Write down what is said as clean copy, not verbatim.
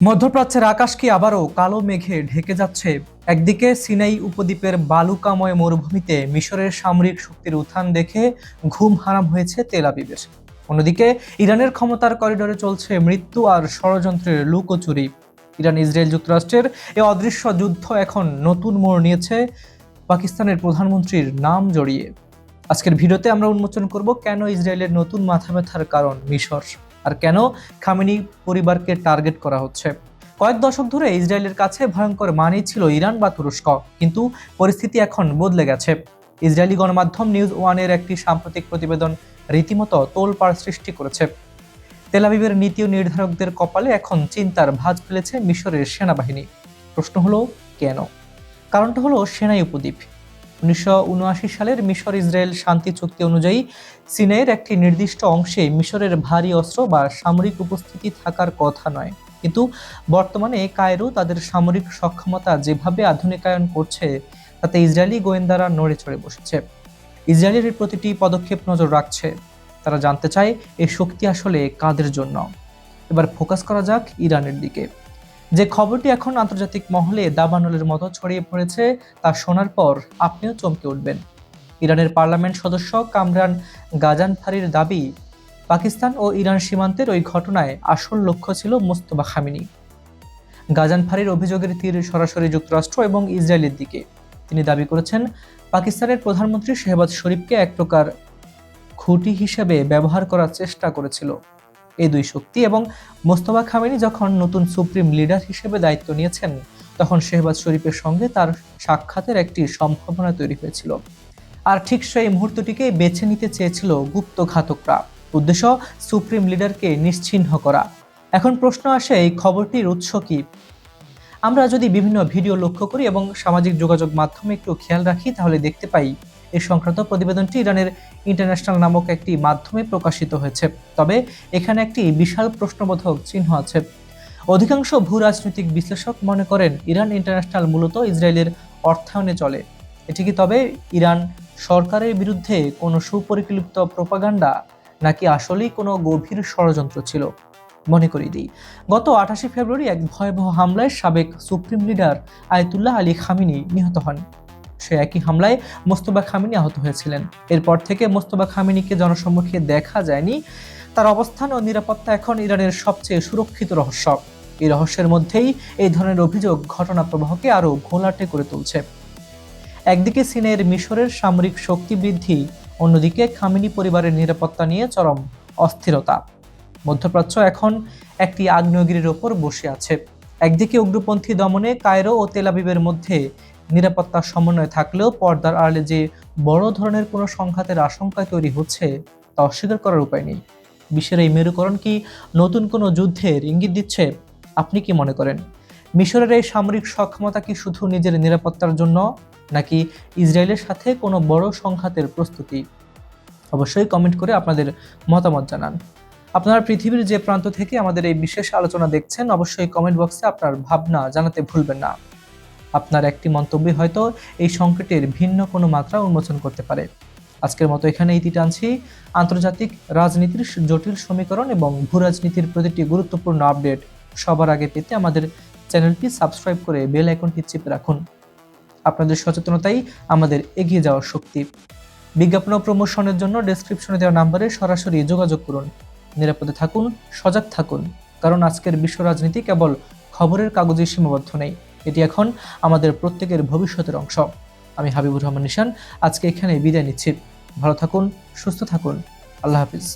মধ্যপ্রাচ্যের আকাশ কি আবারও কালো মেঘে ঢেকে যাচ্ছে। একদিকে সিনাই উপদ্বীপের বালুকাময় মরুভূমিতে মিশরের সামরিক শক্তির উত্থান দেখে ঘুম হারাম হয়েছে তেল আবিবের। অন্যদিকে ইরানের ক্ষমতার করিডোরে চলছে মৃত্যু আর ষড়যন্ত্রের লুকোচুরি। ইরান ইসরায়েল যুক্তরাষ্ট্রের এই অদৃশ্য যুদ্ধ এখন নতুন মোড় নিয়েছে পাকিস্তানের প্রধানমন্ত্রীর নাম জড়িয়ে। আজকের ভিডিওতে আমরা উন্মোচন করব কেন ইসরায়েলের নতুন মাথা ব্যথার কারণ মিশর, আর কেন খামেনি পরিবারকে টার্গেট করা হচ্ছে। কয়েক দশক ধরে ইসরায়েলের কাছে ভয়ঙ্কর মানেই ছিল ইরান বা তুরস্ক, কিন্তু পরিস্থিতি এখন বদলে গেছে। ইসরায়েলি গণমাধ্যম নিউজ ওয়ানের একটি সাম্প্রতিক প্রতিবেদন রীতিমতো তোলপাড় সৃষ্টি করেছে। তেল আবিবের নীতি ও নির্ধারকদের কপালে এখন চিন্তার ভাঁজ ফেলেছে মিশরের সেনাবাহিনী। প্রশ্ন হলো কেন? কারণটা হলো সেনাই উপদ্বীপ। 1979 সালের মিশর ইসরায়েল শান্তি চুক্তি অনুযায়ী সিনাইয়ের একটি নির্দিষ্ট অংশে মিশরের ভারী অস্ত্র বা সামরিক উপস্থিতি থাকার কথা নয়, কিন্তু বর্তমানে কায়রো তাদের সামরিক সক্ষমতা যেভাবে আধুনিকায়ন করছে তাতে ইসরায়েলি গোয়েন্দারা নড়ে চড়ে বসেছে। ইসরায়েলের প্রতিটি পদক্ষেপ নজর রাখছে। তারা জানতে চায় এই শক্তি আসলে কাদের জন্য। এবার ফোকাস করা যাক ইরানের দিকে। যে খবরটি এখন আন্তর্জাতিক মহলে দাবানলের মতো ছড়িয়ে পড়েছে তা শোনার পর আপনিও চমকে উঠবেন। ইরানের পার্লামেন্ট সদস্য কামরান গাজানফারির দাবি, পাকিস্তান ও ইরান সীমান্তের ওই ঘটনায় আসল লক্ষ্য ছিল মোস্তফা খামেনি। গাজানফারির অভিযোগের তীর সরাসরি যুক্তরাষ্ট্র এবং ইসরায়েলের দিকে। তিনি দাবি করেছেন, পাকিস্তানের প্রধানমন্ত্রী শেহবাজ শরীফকে এক প্রকার খুঁটি হিসেবে ব্যবহার করার চেষ্টা করেছিল এই দুই শক্তি, এবং মোস্তফা খামেনি যখন নতুন সুপ্রিম লিডার হিসেবে দায়িত্ব নিয়েছেন তখন শেহবাজ শরীফের সঙ্গে তার সাক্ষাতের একটি সম্ভাবনা তৈরি হয়েছিল। আর ঠিক সেই মুহূর্তটিকে বেছে নিতে চেয়েছিল গুপ্ত ঘাতকরা। উদ্দেশ্য সুপ্রিম লিডারকে নিশ্চিহ্ন করা। এখন প্রশ্ন আসে, এই খবরটির উৎস কি? আমরা যদি বিভিন্ন ভিডিও লক্ষ্য করি এবং সামাজিক যোগাযোগ মাধ্যমে একটু খেয়াল রাখি তাহলে দেখতে পাই এই সংক্রান্ত প্রতিবেদনটি ইরানের ইন্টারন্যাশনাল নামক একটি মাধ্যমে প্রকাশিত হয়েছে। তবে এখানে একটি বিশাল প্রশ্নবোধক চিহ্ন আছে। অধিকাংশ ভূ রাজনৈতিক বিশ্লেষক মনে করেন ইরান ইন্টারন্যাশনাল মূলত ইসরায়েলের অর্থায়নে চলে। এটি কি তবে ইরান সরকারের বিরুদ্ধে কোনো সুপরিকল্পিত প্রোপাগান্ডা, নাকি আসলেই কোনো গভীর ষড়যন্ত্র ছিল? মনে করিয়ে দিই, গত 28 ফেব্রুয়ারি এক ভয়াবহ হামলায় সাবেক supreme leader Ayatollah Ali Khamenei নিহত হন। সে একই হামলায় মোস্তফা খামেনি আহত হয়েছিলেন। এরপর থেকে মোস্তফা খামেনিকে জনসম্মুখে দেখা যায়নি। তার অবস্থান ও নিরাপত্তা এখন ইরানের সবচেয়ে সুরক্ষিত রহস্য। এই রহস্যের মধ্যেই এই ধরনের অভিযোগ ঘটনা প্রবাহকে আরো ঘোলাটে করে তুলছে। একদিকে সিনাইয়ের মিশরের সামরিক শক্তি বৃদ্ধি, অন্যদিকে খামেনি পরিবারের নিরাপত্তা নিয়ে চরম অস্থিরতা। মধ্যপ্রাচ্য এখন একটি আগ্নেয়গিরির ওপর বসে আছে। একদিকে উগ্রপন্থী দমনে কায়রো ও তেল আবিবের মধ্যে নিরাপত্তা সমন্বয় থাকলেও পর্দার আড়ালে যে বড় ধরনের কোনো সংঘাতের আশঙ্কা তৈরি হচ্ছে তা অস্বীকার করার উপায় নেই। বিশ্বের এই মেরুকরণ কি নতুন কোনো যুদ্ধের ইঙ্গিত দিচ্ছে? আপনি কি মনে করেন? মিশরের এই সামরিক সক্ষমতা কি শুধু নিজের নিরাপত্তার জন্য, নাকি ইসরায়েলের সাথে কোনো বড় সংঘাতের প্রস্তুতি? অবশ্যই কমেন্ট করে আপনাদের মতামত জানান। আপনারা পৃথিবীর যে প্রান্ত থেকে আমাদের এই বিশেষ আলোচনা দেখছেন অবশ্যই কমেন্ট বক্সে আপনার ভাবনা জানাতে ভুলবেন না। আপনার একটি মন্তব্যই হয়তো এই সংকটের ভিন্ন কোনো মাত্রা উন্মোচন করতে পারে। আজকের মতো এখানে ইতি টানছি। আন্তর্জাতিক রাজনীতির জটিল সমীকরণ এবং ভূরাজনীতির প্রতিটি গুরুত্বপূর্ণ আপডেট সবার আগে পেতে আমাদের চ্যানেলটি সাবস্ক্রাইব করে বেল আইকনটি চেপে রাখুন। আপনাদের সচেতনতাই আমাদের এগিয়ে যাওয়ার শক্তি। বিজ্ঞাপন ও প্রমোশনের জন্য ডেসক্রিপশনে দেওয়া নম্বরে সরাসরি যোগাযোগ করুন। নিরাপদে থাকুন, সজাগ থাকুন, কারণ আজকের বিশ্ব রাজনীতি কেবল খবরের কাগজে সীমাবদ্ধ নেই, এটি এখন আমাদের প্রত্যেকের ভবিষ্যতের অংশ। আমি হাবিবুর রহমান নিশান আজকে এখানে বিদায় নিচ্ছি। ভালো থাকুন, সুস্থ থাকুন। আল্লাহ হাফিজ।